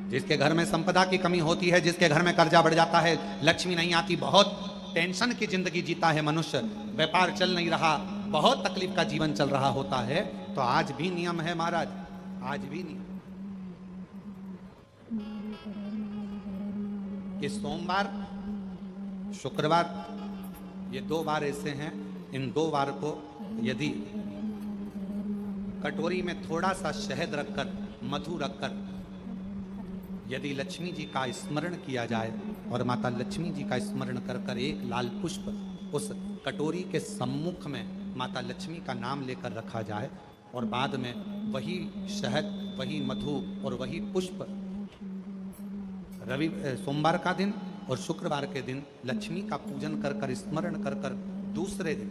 जिसके घर में संपदा की कमी होती है, जिसके घर में कर्जा बढ़ जाता है, लक्ष्मी नहीं आती, बहुत टेंशन की जिंदगी जीता है मनुष्य, व्यापार चल नहीं रहा, बहुत तकलीफ का जीवन चल रहा होता है, तो आज भी नियम है महाराज, आज भी नियम कि सोमवार शुक्रवार ये 2 बार ऐसे हैं, इन 2 बार को यदि कटोरी में थोड़ा सा शहद रखकर, मधु रखकर यदि लक्ष्मी जी का स्मरण किया जाए और माता लक्ष्मी जी का स्मरण कर कर एक लाल पुष्प उस कटोरी के सम्मुख में माता लक्ष्मी का नाम लेकर रखा जाए और बाद में वही शहद, वही मधु और वही पुष्प सोमवार का दिन और शुक्रवार के दिन लक्ष्मी का पूजन कर कर, स्मरण कर कर, दूसरे दिन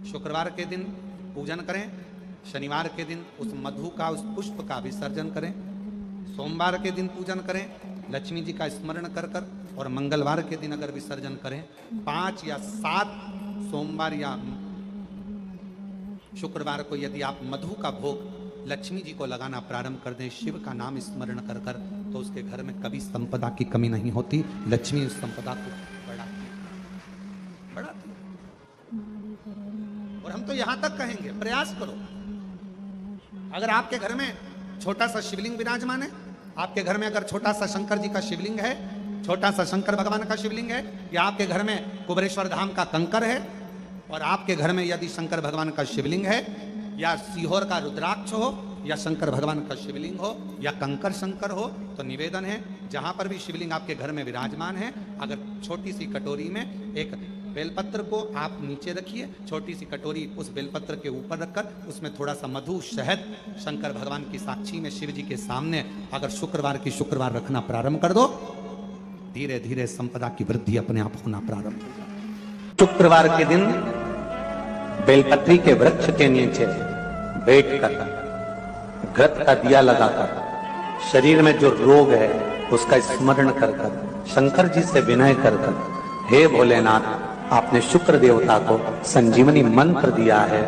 शुक्रवार के दिन पूजन करें, शनिवार के दिन उस मधु का, उस पुष्प का विसर्जन करें, सोमवार के दिन पूजन करें लक्ष्मी जी का स्मरण कर कर और मंगलवार के दिन अगर विसर्जन करें, 5 या 7 सोमवार या शुक्रवार को यदि आप मधु का भोग लक्ष्मी जी को लगाना प्रारंभ कर दें, शिव का नाम स्मरण कर कर, तो उसके घर में कभी संपदा की कमी नहीं होती, लक्ष्मी उस संपदा को बढ़ाती। और हम तो यहां तक कहेंगे, प्रयास करो, अगर आपके घर में छोटा सा शिवलिंग विराजमान है, आपके घर में अगर छोटा सा शंकर जी का शिवलिंग है, छोटा सा शंकर भगवान का शिवलिंग है, या आपके घर में कुबेरेश्वर धाम का कंकर है, और आपके घर में यदि शंकर भगवान का शिवलिंग है, या सीहोर का रुद्राक्ष हो, या शंकर भगवान का शिवलिंग हो, या कंकर शंकर हो, तो निवेदन है जहां पर भी शिवलिंग आपके घर में विराजमान है, अगर छोटी सी कटोरी में एक बेलपत्र को आप नीचे रखिए, छोटी सी कटोरी उस बेलपत्र के ऊपर रखकर उसमें थोड़ा सा मधु, शहद, शंकर भगवान की साक्षी में शिव जी के सामने अगर शुक्रवार की शुक्रवार रखना प्रारंभ कर दो, धीरे धीरे संपदा की वृद्धि अपने आप होना प्रारंभ हो जाए। शुक्रवार के दिन बेलपत्री के वृक्ष के नीचे बैठकर घृत का दिया लगाकर शरीर में जो रोग है उसका स्मरण कर कर शंकर जी से विनय कर कर, हे भोलेनाथ, आपने शुक्र देवता को संजीवनी मंत्र दिया है,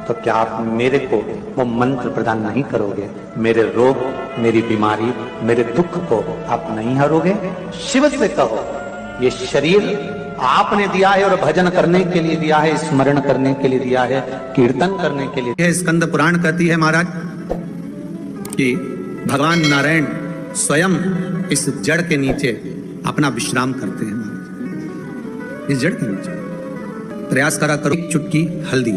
तो क्या आप मेरे को वो मंत्र प्रदान नहीं करोगे? मेरे रोग, मेरी बीमारी, मेरे दुख को आप नहीं हरोगे? शिव से कहो, ये शरीर आपने दिया है और भजन करने के लिए दिया है, स्मरण करने के लिए दिया है, कीर्तन करने के लिए। यह स्कंद पुराण कहती है महाराज कि भगवान नारायण स्वयं इस जड़ के नीचे अपना विश्राम करते हैं। इस जड़ के नीचे प्रयास करा करो, एक चुटकी हल्दी,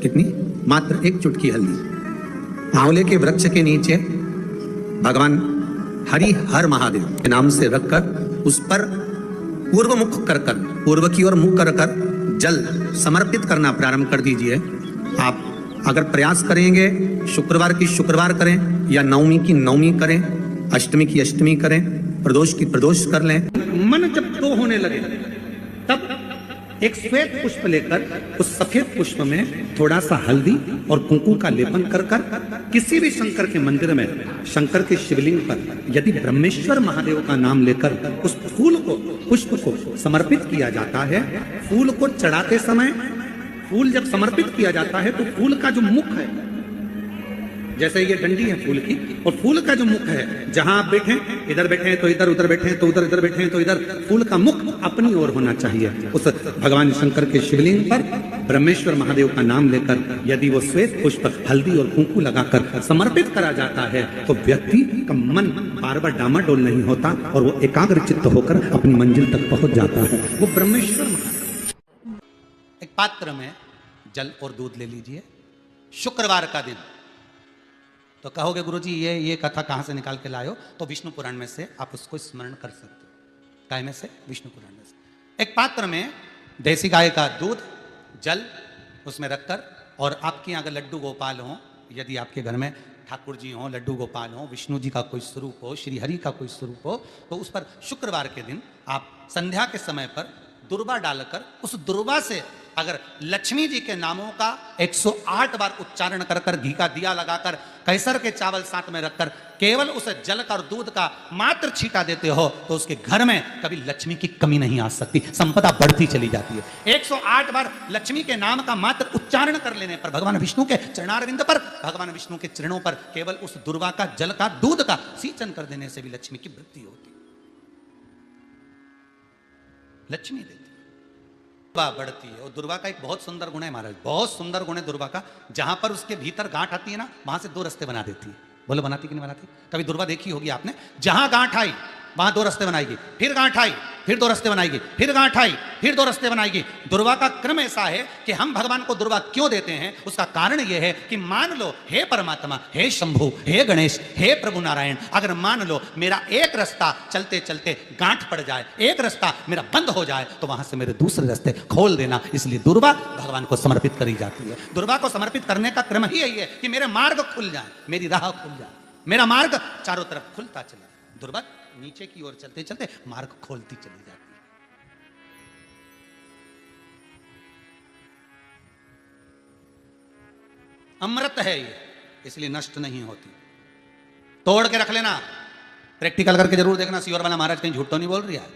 कितनी? मात्र एक चुटकी हल्दी आंवले के वृक्ष के नीचे भगवान हरि हर महादेव के नाम से रखकर उस पर पूर्व मुख कर कर, पूर्व की ओर मुख कर कर जल समर्पित करना प्रारंभ कर दीजिए। आप अगर प्रयास करेंगे, शुक्रवार की शुक्रवार करें, या नवमी की नवमी करें, अष्टमी की अष्टमी करें, प्रदोष की प्रदोष कर लें। मन जब तो होने लगे तब एक श्वेत पुष्प लेकर उस सफेद पुष्प में थोड़ा सा हल्दी और कुंकू का लेपन कर कर किसी भी शंकर के मंदिर में, शंकर के शिवलिंग पर यदि ब्रह्मेश्वर महादेव का नाम लेकर उस फूल को, पुष्प को समर्पित किया जाता है, फूल को चढ़ाते समय, फूल जब समर्पित किया जाता है तो फूल का जो मुख है, जैसे ये डंडी है फूल की, और फूल का जो मुख है, जहां आप बैठे, इधर बैठे तो इधर, उधर बैठे तो उधर, इधर बैठे तो इधर, फूल का मुख अपनी ओर होना चाहिए। उस भगवान शंकर के शिवलिंग पर ब्रह्मेश्वर महादेव का नाम लेकर यदि वो श्वेत पुष्प, हल्दी और कुंकू लगाकर समर्पित करा जाता है, तो व्यक्ति का मन बार बार डामाडोल नहीं होता और वो एकाग्र चित्त होकर अपनी मंजिल तक पहुंच जाता है। वो ब्रह्मेश्वर महादेव। एक पात्र में जल और दूध ले लीजिए। शुक्रवार का दिन, तो कहोगे गुरुजी ये कथा कहाँ से निकाल के लाए हो? तो विष्णु पुराण में से आप उसको स्मरण कर सकते हो। काय में से? विष्णु पुराण में से। एक पात्र में देसी गाय का दूध, जल उसमें रखकर, और आपके यहाँ अगर लड्डू गोपाल हो, यदि आपके घर में ठाकुर जी हो, लड्डू गोपाल हो, विष्णु जी का कोई स्वरूप हो, श्री हरि का कोई स्वरूप हो, तो उस पर शुक्रवार के दिन आप संध्या के समय पर दुर्वा डालकर उस दुर्वा से अगर लक्ष्मी जी के नामों का 108 बार उच्चारण कर कर, घी का दिया लगाकर, कैसर के चावल साथ में रखकर केवल उस जल का और दूध का मात्र छींटा देते हो तो उसके घर में कभी लक्ष्मी की कमी नहीं आ सकती, संपदा बढ़ती चली जाती है। 108 बार लक्ष्मी के नाम का मात्र उच्चारण कर लेने पर, भगवान विष्णु के चरणारविंद पर, भगवान विष्णु के चरणों पर केवल उस दुर्वा का जल का दूध का सींचन कर देने से भी लक्ष्मी की वृद्धि होती, लक्ष्मी देती, दुर्वा बढ़ती है। और दुर्वा का एक बहुत सुंदर गुण है महाराज, बहुत सुंदर गुण है दुर्वा का। जहां पर उसके भीतर गांठ आती है ना, वहां से 2 रास्ते बना देती है। बोलो बनाती कि नहीं बनाती? कभी दुर्वा देखी होगी आपने, जहां गांठ आई वहां 2 रास्ते बनाएगी, फिर गांठ आई फिर 2 रास्ते बनाएगी, फिर गांठ आई फिर 2 रास्ते बनाएगी। दुर्वा का क्रम ऐसा है कि हम भगवान को दुर्वा क्यों देते हैं, उसका कारण यह है कि मान लो हे परमात्मा, हे शंभु, हे गणेश, हे प्रभु नारायण, अगर मान लो मेरा एक रास्ता चलते चलते गांठ पड़ जाए, एक रास्ता मेरा बंद हो जाए, तो वहां से मेरे दूसरे रास्ते खोल देना। इसलिए दुर्वा भगवान को समर्पित करी जाती है। दुर्वा को समर्पित करने का क्रम ही यही है कि मेरे मार्ग खुल जाए, मेरी राह खुल जाए, मेरा मार्ग चारों तरफ खुलता चले। दुर्वा नीचे की ओर चलते चलते मार्ग खोलती चली जाती है। अमृत है ये, इसलिए नष्ट नहीं होती। तोड़ के रख लेना, प्रैक्टिकल करके जरूर देखना, सियोर वाला महाराज कहीं झूठ तो नहीं बोल रही है।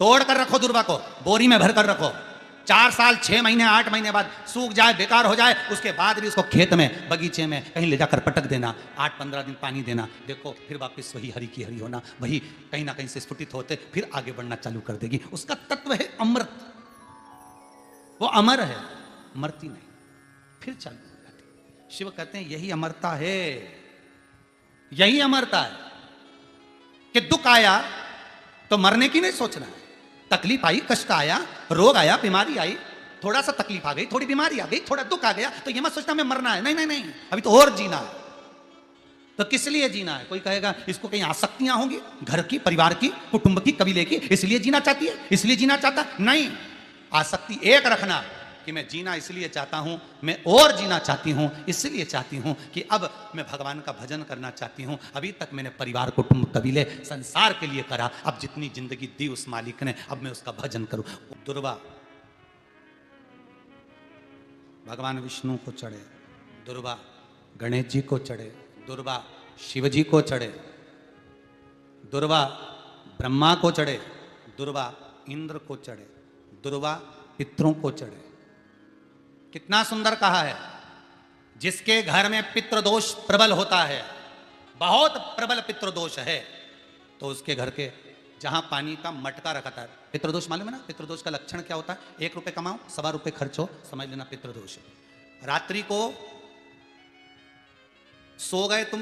तोड़ कर रखो दुर्वा को, बोरी में भर कर रखो, 4 साल 6 महीने 8 महीने बाद सूख जाए, बेकार हो जाए, उसके बाद भी उसको खेत में, बगीचे में कहीं ले जाकर पटक देना, 8-15 दिन पानी देना, देखो फिर वापस वही हरी की हरी होना, वही कहीं ना कहीं से स्फुटित होते फिर आगे बढ़ना चालू कर देगी। उसका तत्व है अमृत, वो अमर है, मरती नहीं, फिर चालू हो जाती। शिव कहते हैं यही अमरता है, यही अमरता है कि दुख आया तो मरने की नहीं सोचना है। तकलीफ आई, कष्ट आया, रोग आया, बीमारी आई, थोड़ा सा तकलीफ आ गई, थोड़ी बीमारी आ गई, थोड़ा दुख आ गया, तो ये मत सोचना हमें मरना है, नहीं नहीं नहीं, अभी तो और जीना है। तो किस लिए जीना है? कोई कहेगा इसको कहीं आसक्तियां होंगी, घर की, परिवार की, कुटुंब की, कबीले की, इसलिए जीना चाहती है, इसलिए जीना चाहता, नहीं। आसक्ति एक रखना कि मैं जीना इसलिए चाहता हूं, मैं और जीना चाहती हूं, इसलिए चाहती हूं कि अब मैं भगवान का भजन करना चाहती हूं। अभी तक मैंने परिवार, कुटुंब, कबीले, संसार के लिए करा, अब जितनी जिंदगी दी उस मालिक ने, अब मैं उसका भजन करूं। दुर्वा भगवान विष्णु को चढ़े, दुर्वा गणेश जी को चढ़े, दुर्वा शिव जी को चढ़े, दुर्वा ब्रह्मा को चढ़े, दुर्वा इंद्र को चढ़े, दुर्वा पितरों को चढ़े। कितना सुंदर कहा है। जिसके घर में पितृदोष प्रबल होता है, बहुत प्रबल पितृदोष है, तो उसके घर के जहां पानी का मटका रखा था, पितृदोष मालूम है ना? पितृदोष का लक्षण क्या होता है? 1 रुपए कमाओ, 1.25 रुपए खर्च हो, समझ लेना पितृदोष है। रात्रि को सो गए तुम,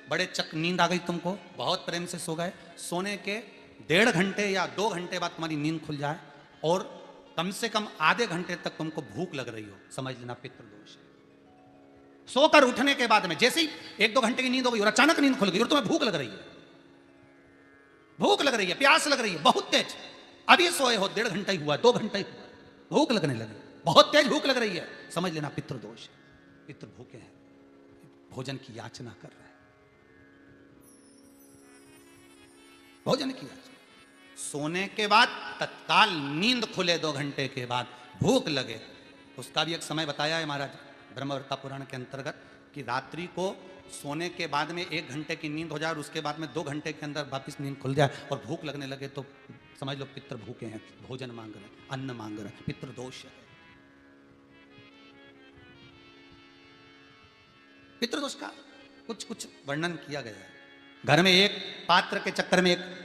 बड़े नींद आ गई तुमको, बहुत प्रेम से सो गए, सोने के 1.5 घंटे या 2 घंटे बाद तुम्हारी नींद खुल जाए और कम से कम आधे घंटे तक तुमको भूख लग रही हो, समझ लेना पितृदोष है। सोकर उठने के बाद में जैसे ही 1-2 घंटे की नींद हो गई और अचानक नींद खुल गई और तुम्हें भूख लग रही है, भूख लग रही है, प्यास लग रही है बहुत तेज, अभी सोए हो, 1.5 घंटा ही हुआ, 2 घंटा ही हुआ, भूख लगने लगी, बहुत तेज भूख लग रही है, समझ लेना पितृदोष है। पितृ भूखे हैं, भोजन की याचना कर रहे हैं, भोजन की याचना। सोने के बाद तत्काल नींद खुले, 2 घंटे के बाद भूख लगे, उसका भी एक समय बताया है महाराज ब्रह्मवर्ता पुराण के अंतर्गत कि रात्रि को सोने के बाद में 1 घंटे की नींद हो जाए और उसके बाद में 2 घंटे के अंदर वापस नींद खुल जाए और भूख लगने लगे, तो समझ लो पितृ भूखे हैं, भोजन मांग रहे हैं, अन्न मांग रहे हैं, पितृदोष है। पितृदोष का कुछ कुछ वर्णन किया गया है। घर में एक पात्र के चक्कर में, एक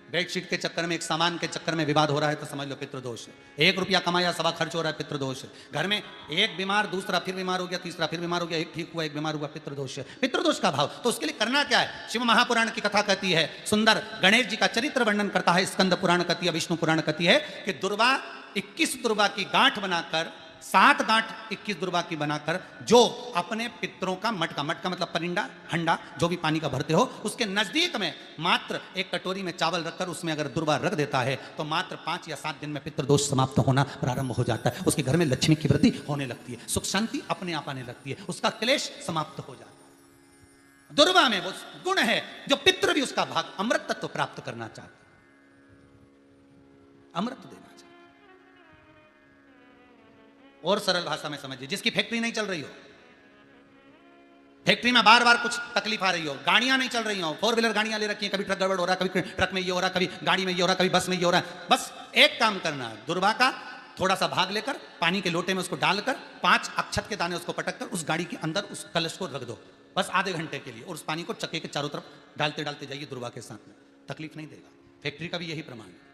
बेडशीट के चक्कर में, एक सामान के चक्कर में विवाद हो रहा है, तो समझ लो पितृदोष है। 1 रुपया कमाया, 1.25 खर्च हो रहा है, पितृदोष है। घर में एक बीमार, दूसरा फिर बीमार हो गया, तीसरा फिर बीमार हो गया, एक ठीक हुआ, एक बीमार हुआ, पितृदोष है। पितृदोष का भाव, तो उसके लिए करना क्या है? शिव महापुराण की कथा कहती है, सुंदर गणेश जी का चरित्र वर्णन करता है, स्कंद पुराण कहती है, विष्णु पुराण कहती है कि दुर्वा 21 दुर्वा की गांठ बनाकर, 7 गांठ 21 दुर्वा की बनाकर, जो अपने पितरों का मटका, मटका मतलब परिंडा, हंडा, जो भी पानी का भरते हो, उसके नजदीक में मात्र एक कटोरी में चावल रखकर उसमें अगर दुर्वा रख देता है तो मात्र 5 या 7 दिन में पितृदोष समाप्त होना प्रारंभ हो जाता है। उसके घर में लक्ष्मी की वृद्धि होने लगती है, सुख शांति अपने आप आने लगती है, उसका क्लेश समाप्त हो जाता है। दुर्वा में वो गुण है जो पितृ भी उसका भाग अमृत तत्व प्राप्त करना चाहता है, अमृत देना चाहता है। और सरल भाषा में समझिए, जिसकी फैक्ट्री नहीं चल रही हो, फैक्ट्री में बार बार कुछ तकलीफ आ रही हो, गाड़ियां नहीं चल रही हो, 4 व्हीलर गाड़ियां ले रखी हैं, कभी ट्रक गड़बड़ हो रहा है, कभी ट्रक में ये हो रहा है, कभी गाड़ी में ये हो रहा है, कभी बस में ये हो रहा है। बस एक काम करना है, दुर्वा का थोड़ा सा भाग लेकर पानी के लोटे में उसको डालकर 5 अक्षत के दाने उसको पटक कर उस गाड़ी के अंदर उस कलश को रख दो, बस आधे घंटे के लिए, और उस पानी को चक्के के चारों तरफ डालते डालते जाइए दुर्वा के साथ में, तकलीफ नहीं देगा। फैक्ट्री का भी यही प्रमाण है।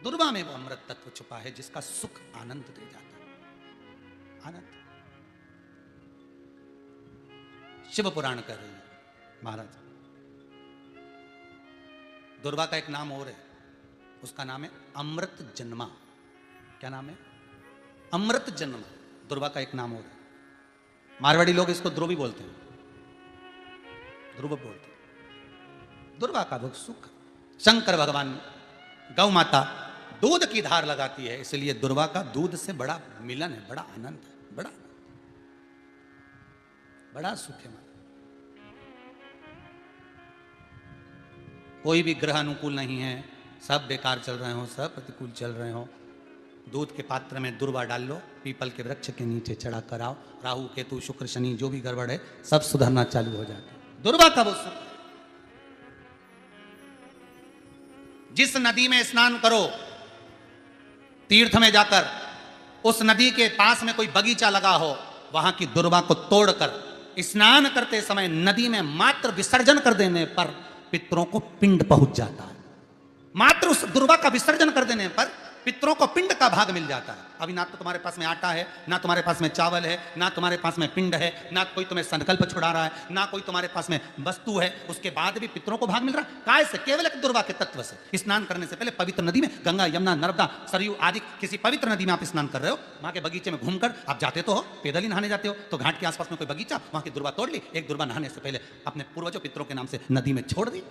दुर्वा में वो अमृत तत्व छुपा है जिसका सुख आनंद दे जाता है। आनंद। शिव पुराण कर रही है महाराज। दुर्वा का एक नाम और है, उसका नाम है अमृत जन्मा। क्या नाम है? अमृत जन्मा। दुर्वा का एक नाम और है। मारवाड़ी लोग इसको ध्रुवी बोलते हैं, ध्रुव बोलते हैं। दुर्वा का भोग सुख। शंकर भगवान गौ माता दूध की धार लगाती है, इसलिए दुर्वा का दूध से बड़ा मिलन है, बड़ा आनंद है, बड़ा सुख है। कोई भी ग्रह अनुकूल नहीं है, सब बेकार चल रहे हो, सब प्रतिकूल चल रहे हो, दूध के पात्र में दुर्वा डाल लो, पीपल के वृक्ष के नीचे चढ़ा कर आओ, राहु केतु शुक्र शनि जो भी गड़बड़ है सब सुधरना चालू हो जाता है। दुर्वा का वो सुख। जिस नदी में स्नान करो, तीर्थ में जाकर उस नदी के पास में कोई बगीचा लगा हो, वहां की दुर्वा को तोड़कर स्नान करते समय नदी में मात्र विसर्जन कर देने पर पितरों को पिंड पहुंच जाता है। मात्र उस दुर्वा का विसर्जन कर देने पर पितरों को पिंड का भाग मिल जाता है। अभी ना तो तुम्हारे पास में आटा है, ना तुम्हारे पास में चावल है, ना तुम्हारे पास में पिंड है, ना कोई तुम्हें संकल्प छुड़ा रहा है, ना कोई तुम्हारे पास में वस्तु है, उसके बाद भी पितरों को भाग मिल रहा है। काय से? केवल एक दुर्वा के तत्व से। स्नान करने से पहले पवित्र नदी में, गंगा यमुना नर्मदा सरयू आदि किसी पवित्र नदी में आप स्नान कर रहे हो, वहां के बगीचे में घूमकर आप जाते तो हो, पैदल ही नहाने जाते हो, तो घाट के आसपास में कोई बगीचा, वहां की दुर्वा तोड़ ली, एक दुर्वा नहाने से पहले अपने पूर्वजों पितरों के नाम से नदी में छोड़ दी।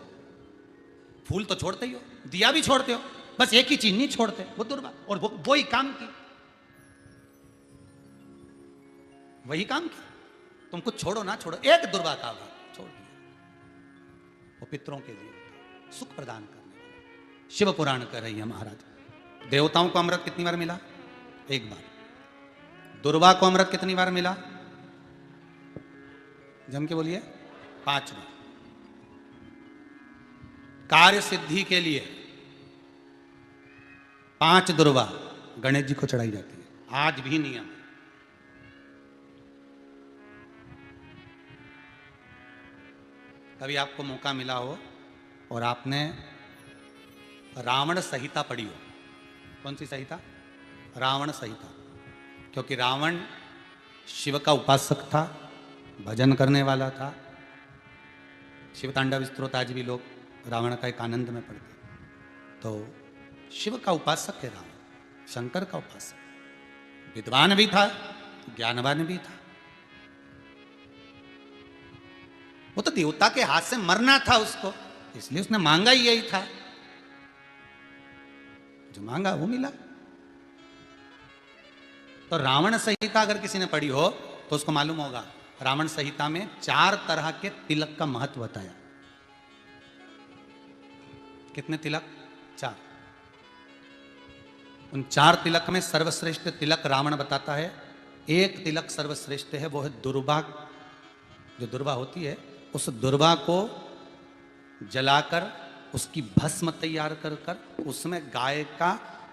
फूल तो छोड़ते ही हो, दिया भी छोड़ते हो, बस एक ही चीज नहीं छोड़ते, वो दुर्वा। और वो ही काम की, वही काम की। तुम कुछ छोड़ो ना छोड़ो, एक दुर्वा का भाग छोड़ दिया, वो पितरों के लिए सुख प्रदान करने वाला। शिव पुराण कर रही है महाराज। देवताओं को अमृत कितनी बार मिला? एक बार। दुर्वा को अमृत कितनी बार मिला? जम के बोलिए, 5 बार। कार्य सिद्धि के लिए 5 दुर्वा गणेश जी को चढ़ाई जाती है, आज भी नियम है। कभी आपको मौका मिला हो और आपने रावण संहिता पढ़ी हो। कौन सी संहिता? रावण संहिता। क्योंकि रावण शिव का उपासक था, भजन करने वाला था। शिव तांडव स्तोत्र आज भी लोग रावण का एक आनंद में पढ़ते। तो शिव का उपासक है रावण, शंकर का उपासक। विद्वान भी था, ज्ञानवान भी था। वो तो देवता के हाथ से मरना था उसको, इसलिए उसने मांगा ही यही था। जो मांगा वो मिला। तो रावण संहिता अगर किसी ने पढ़ी हो तो उसको मालूम होगा, रावण संहिता में 4 तरह के तिलक का महत्व बताया। कितने तिलक? 4। उन 4 तिलक में सर्वश्रेष्ठ तिलक रावण बताता है। एक तिलक सर्वश्रेष्ठ है, वो है दुर्वा। जो दुर्वा होती है, उस दुर्वा को जलाकर उसकी भस्म तैयार कर कर उसमें गाय का,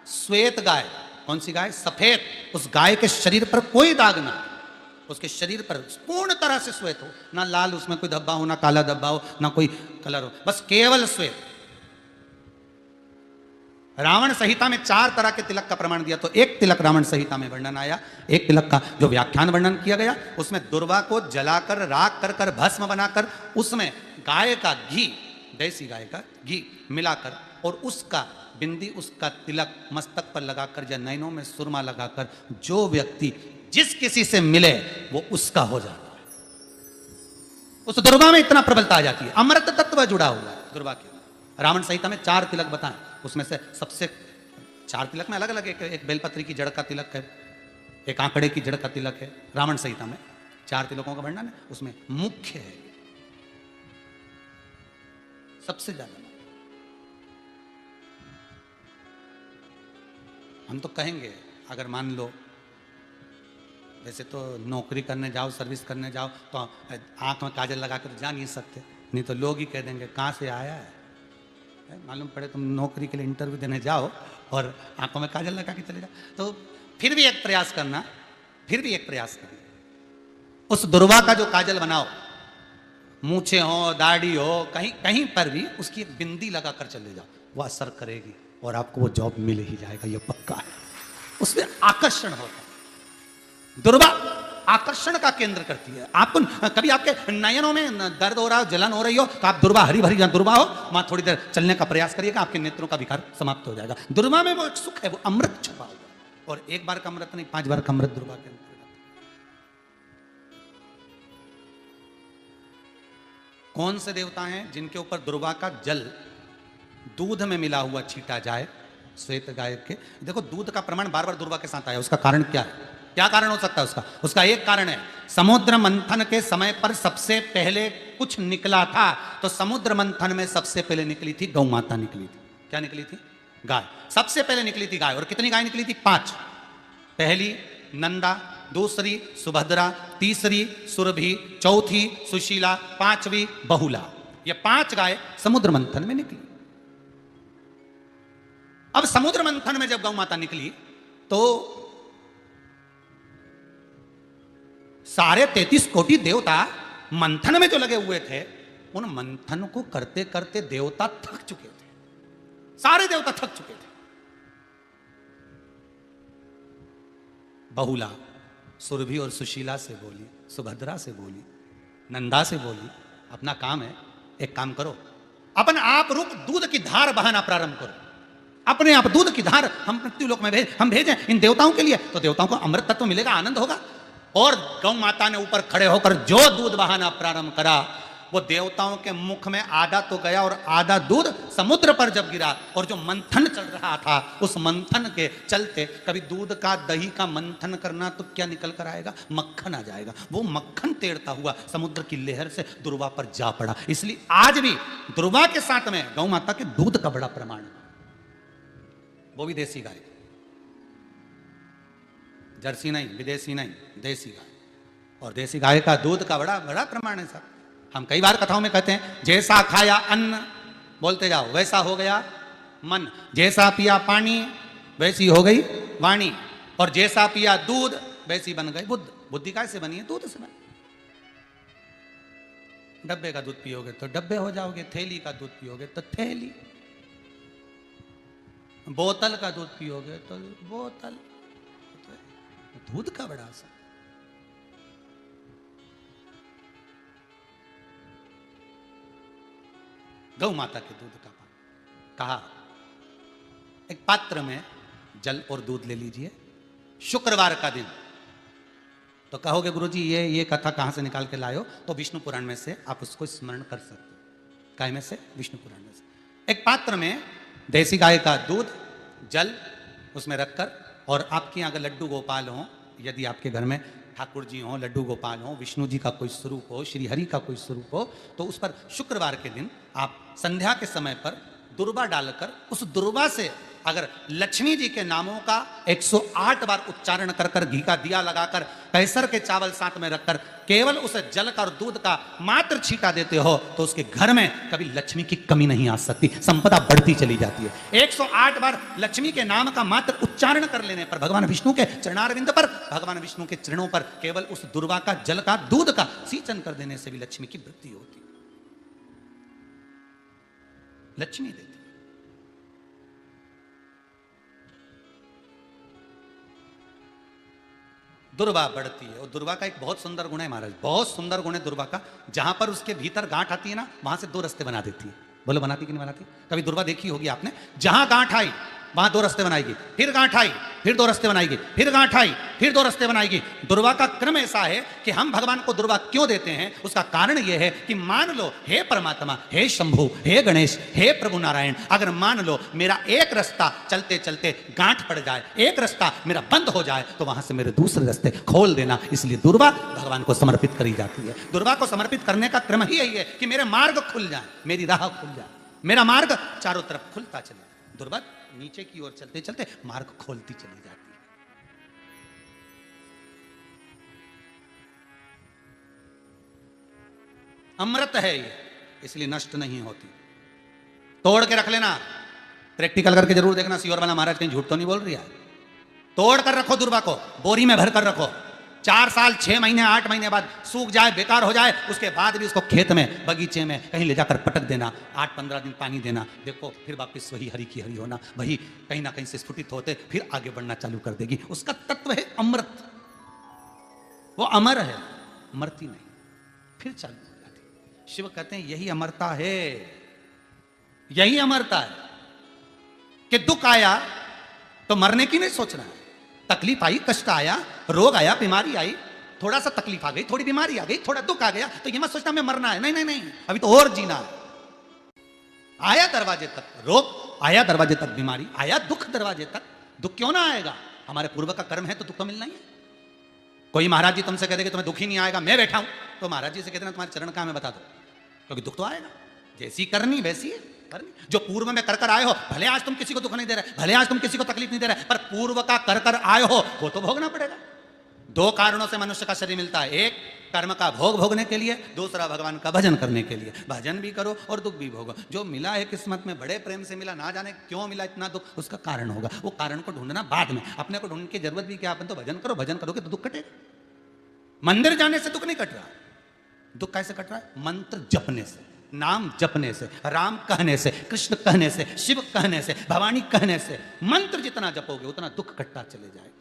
श्वेत गाय, कौन सी गाय? सफेद। उस गाय के शरीर पर कोई दाग ना, उसके शरीर पर पूर्ण तरह से श्वेत हो, ना लाल उसमें कोई धब्बा हो, ना काला धब्बा हो, ना कोई कलर हो, बस केवल श्वेत। रावण संहिता में 4 तरह के तिलक का प्रमाण दिया। तो एक तिलक रावण संहिता में वर्णन आया, एक तिलक का जो व्याख्यान वर्णन किया गया, उसमें दुर्वा को जलाकर राख कर कर भस्म बनाकर उसमें गाय का घी, देसी गाय का घी मिलाकर और उसका बिंदी, उसका तिलक मस्तक पर लगाकर या नैनों में सुरमा लगाकर जो व्यक्ति जिस किसी से मिले वो उसका हो जाता है। उस दुर्वा में इतना प्रबलता आ जाती है, अमृत तत्व जुड़ा हुआ है दुर्वा के। रावण संहिता में 4 तिलक बताएं, उसमें से सबसे 4 तिलक में अलग अलग, एक बेलपत्री की जड़ का तिलक है, एक आंकड़े की जड़ का तिलक है। रावण संहिता में 4 तिलकों का वर्णन है, उसमें मुख्य है सबसे ज्यादा। हम तो कहेंगे, अगर मान लो वैसे तो नौकरी करने जाओ, सर्विस करने जाओ तो आंख में काजल लगा कर जा नहीं सकते, नहीं तो लोग ही कह देंगे कहाँ से आया है। मालूम पड़े तुम नौकरी के लिए इंटरव्यू देने जाओ और आंखों में काजल लगा के चले जाओ, तो फिर भी एक प्रयास करना, फिर भी एक प्रयास करना, उस दुर्वा का जो काजल बनाओ, मूछे हो, दाढ़ी हो, कहीं कहीं पर भी उसकी एक बिंदी लगा कर चले जाओ, वो असर करेगी और आपको वो जॉब मिल ही जाएगा, ये पक्का है। उसमें आकर्षण होता है। दुर्वा आकर्षण का केंद्र करती है। आपको कभी आपके नयनों में दर्द हो रहा हो, जलन हो रही हो, तो आप दुर्वा, हरी भरी जहाँ दुर्वा हो वहां थोड़ी देर चलने का प्रयास करिएगा, आपके नेत्रों का विकार समाप्त हो जाएगा। दुर्वा में वो एक सुख है, वो अमृत छुपा हुआ, और एक बार का अमृत नहीं, 5 बार का अमृत दुर्वा के अंदर। कौन से देवता हैं जिनके ऊपर दुर्वा का जल दूध में मिला हुआ छीटा जाए, श्वेत गाय के? देखो दूध का प्रमाण बार बार दुर्वा के साथ आया, उसका कारण क्या है? क्या कारण हो सकता है उसका? उसका एक कारण है, समुद्र मंथन के समय पर सबसे पहले कुछ निकला था, तो समुद्र मंथन में सबसे पहले निकली थी गौ माता, निकली थी। क्या निकली थी? गाय। सबसे पहले निकली थी गाय। और कितनी गाय निकली थी? 5। पहली नंदा, दूसरी सुभद्रा, तीसरी सुरभि, चौथी सुशीला, 5वीं बहुला। ये 5 गाय समुद्र मंथन में निकली। अब समुद्र मंथन में जब गौ माता निकली तो सारे 33 कोटि देवता मंथन में जो लगे हुए थे, उन मंथन को करते करते देवता थक चुके थे, सारे देवता थक चुके थे। बहुला सुरभि और सुशीला से बोली, सुभद्रा से बोली, नंदा से बोली, अपना काम है, एक काम करो, अपन आप रूप दूध की धार बहाना प्रारंभ करो, अपने आप दूध की धार हम पृथ्वीलोक में हम भेजें इन देवताओं के लिए, तो देवताओं को अमृत तत्व मिलेगा, आनंद होगा। और गौ माता ने ऊपर खड़े होकर जो दूध बहाना प्रारंभ करा, वो देवताओं के मुख में आधा तो गया और आधा दूध समुद्र पर जब गिरा, और जो मंथन चल रहा था उस मंथन के चलते, कभी दूध का दही का मंथन करना तो क्या निकल कर आएगा? मक्खन आ जाएगा। वो मक्खन तैरता हुआ समुद्र की लहर से दुर्वा पर जा पड़ा। इसलिए आज भी दुर्वा के साथ में गौ माता के दूध का बड़ा प्रमाण है, वो भी देसी गाय, जर्सी नहीं, विदेशी नहीं, देसी गाय। और देसी गाय का दूध का बड़ा बड़ा प्रमाण है साहब। हम कई बार कथाओं में कहते हैं, जैसा खाया अन्न, बोलते जाओ, वैसा हो गया मन, जैसा पिया पानी वैसी हो गई वाणी, और जैसा पिया दूध वैसी बन गई बुद्ध। बुद्धि कैसे बनी है? दूध से बनी। डब्बे का दूध पियोगे तो डब्बे हो जाओगे, थैली का दूध पियोगे तो थैली, बोतल का दूध पियोगे तो बोतल। दूध का बड़ा असर। गौ माता के दूध का पान। कहा एक पात्र में जल और दूध ले लीजिए, शुक्रवार का दिन। तो कहोगे गुरुजी ये कथा कहां से निकाल के लाए हो? तो विष्णु पुराण में से आप उसको स्मरण कर सकते हो। काय में से? विष्णु पुराण में से। एक पात्र में देसी गाय का दूध, जल उसमें रखकर, और आपके यहाँ अगर लड्डू गोपाल हो, यदि आपके घर में ठाकुर जी हो, लड्डू गोपाल हो, विष्णु जी का कोई स्वरूप हो, श्री हरि का कोई स्वरूप हो, तो उस पर शुक्रवार के दिन आप संध्या के समय पर दुर्वा डालकर, उस दुर्वा से अगर लक्ष्मी जी के नामों का 108 बार उच्चारण कर कर, घी का दिया लगाकर, कैसर के चावल साथ में रखकर, केवल उस जल का और दूध का मात्र छींटा देते हो, तो उसके घर में कभी लक्ष्मी की कमी नहीं आ सकती, संपदा बढ़ती चली जाती है। 108 बार लक्ष्मी के नाम का मात्र उच्चारण कर लेने पर, भगवान विष्णु के चरणारविंद पर, भगवान विष्णु के चरणों पर केवल उस दुर्वा का, जल का, दूध का सिंचन कर देने से भी लक्ष्मी की वृद्धि होती, लक्ष्मी देती। दुर्वा बढ़ती है, और दुर्वा का एक बहुत सुंदर गुण है महाराज, बहुत सुंदर गुण है दुर्वा का। जहां पर उसके भीतर गांठ आती है ना, वहां से 2 रास्ते बना देती है। बोलो बनाती कि नहीं बनाती? कभी दुर्वा देखी होगी आपने, जहां गांठ आई वहां 2 रास्ते बनाएगी, फिर गांठ आई फिर 2 रास्ते बनाएगी, फिर गांठ आई फिर 2 रास्ते बनाएगी। दुर्वा का क्रम ऐसा है कि हम भगवान को दुर्वा क्यों देते हैं? उसका कारण यह है कि मान लो, हे परमात्मा, हे शंभु, हे गणेश, हे प्रभु नारायण, अगर मान लो मेरा एक रास्ता चलते चलते गांठ पड़ जाए, एक रास्ता मेरा बंद हो जाए, तो वहां से मेरे दूसरे रास्ते खोल देना। इसलिए दुर्वा भगवान को समर्पित करी जाती है। दुर्वा को समर्पित करने का क्रम ही यही है कि मेरे मार्ग खुल जाए, मेरी राह खुल जाए, मेरा मार्ग चारों तरफ खुलता चले। दुर्वा नीचे की ओर चलते चलते मार्ग खोलती चली जाती है। अमृत है ये, इसलिए नष्ट नहीं होती। तोड़ के रख लेना, प्रैक्टिकल करके जरूर देखना। सियोर वाला महाराज कहीं झूठ तो नहीं बोल रही है। तोड़ कर रखो दुर्वा को, बोरी में भर कर रखो। 4 साल 6 महीने 8 महीने बाद सूख जाए, बेकार हो जाए, उसके बाद भी उसको खेत में बगीचे में कहीं ले जाकर पटक देना। 8-15 दिन पानी देना, देखो फिर वापस वही हरी की हरी होना, वही कहीं ना कहीं से स्फुटित होते फिर आगे बढ़ना चालू कर देगी। उसका तत्व है अमृत, वो अमर है, मरती नहीं, फिर चालू हो जाती। शिव कहते हैं यही अमरता है, यही अमरता है कि दुख आया तो मरने की नहीं सोचना है। तकलीफ आई, कष्ट आया, रोग आया, बीमारी आई, थोड़ा सा तकलीफ आ गई, थोड़ी बीमारी आ गई, थोड़ा दुख आ गया, तो ये मत सोचना मैं मरना है। नहीं नहीं नहीं, अभी तो और जीना है। आया दरवाजे तक रोग, आया दरवाजे तक बीमारी, आया दुख दरवाजे तक, दुख क्यों ना आएगा? हमारे पूर्व का कर्म है तो दुख तो मिलना ही है। कोई महाराज जी तुमसे कहते कि तुम्हें दुख ही नहीं आएगा, मैं बैठा हूं, तो महाराज जी से कहते ना तुम्हारे चरण कहां है बता दो, क्योंकि दुख तो आएगा। जैसी करनी वैसी है करनी। जो पूर्व में कर कर आए हो, भले आज तुम किसी को दुख नहीं दे रहे, भले आज तुम किसी को तकलीफ नहीं दे रहे, पर पूर्व का कर कर आए हो वो तो भोगना पड़ेगा। 2 कारणों से मनुष्य का शरीर मिलता है, एक कर्म का भोग भोगने के लिए, दूसरा भगवान का भजन करने के लिए। भजन भी करो और दुख भी भोगो। जो मिला है किस्मत में, बड़े प्रेम से मिला, ना जाने क्यों मिला इतना दुख, उसका कारण होगा। वो कारण को ढूंढना बाद में, अपने को ढूंढने की जरूरत भी क्या? अपन तो भजन करो, भजन करोगे तो दुख कटेगा। मंदिर जाने से दुख नहीं कट रहा, दुख कैसे कट रहा है? मंत्र जपने से, नाम जपने से, राम कहने से, कृष्ण कहने से, शिव कहने से, भवानी कहने से। मंत्र जितना जपोगे उतना दुख कटता चले जाएगा,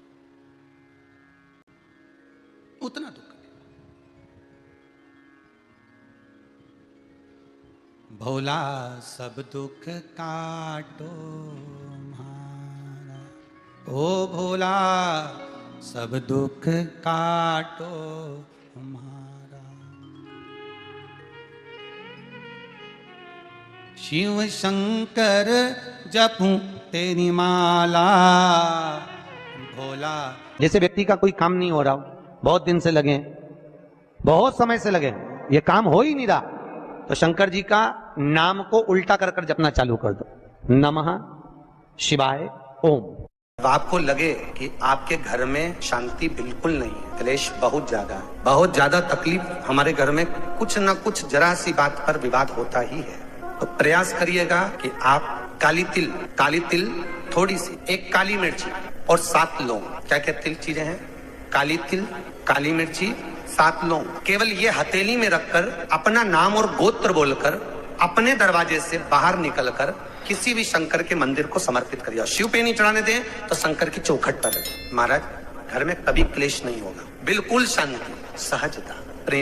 उतना दुख। भोला सब दुख काटो हमारा, ओ भोला सब दुख काटो हमारा। शिव शंकर जपूं तेरी माला, भोला। जैसे व्यक्ति का कोई काम नहीं हो रहा, बहुत दिन से लगे, बहुत समय से लगे, ये काम हो ही नहीं रहा, तो शंकर जी का नाम को उल्टा कर कर जपना चालू कर दो। नमः शिवाय ओम। आपको लगे कि आपके घर में शांति बिल्कुल नहीं है, क्लेश बहुत ज्यादा है, बहुत ज्यादा तकलीफ, हमारे घर में कुछ न कुछ जरा सी बात पर विवाद होता ही है, तो प्रयास करिएगा कि आप काली तिल थोड़ी सी, एक काली मिर्ची और 7 लौंग। क्या क्या तिल चीजें हैं? काली तिल, काली मिर्ची, 7 लौंग। केवल ये हथेली में रखकर अपना नाम और गोत्र बोलकर अपने दरवाजे से बाहर निकलकर किसी भी शंकर के मंदिर को समर्पित करिए। शिव पे नहीं चढ़ाने दें तो शंकर की चौखट पर। महाराज घर में कभी क्लेश नहीं होगा, बिल्कुल शांति, सहजता।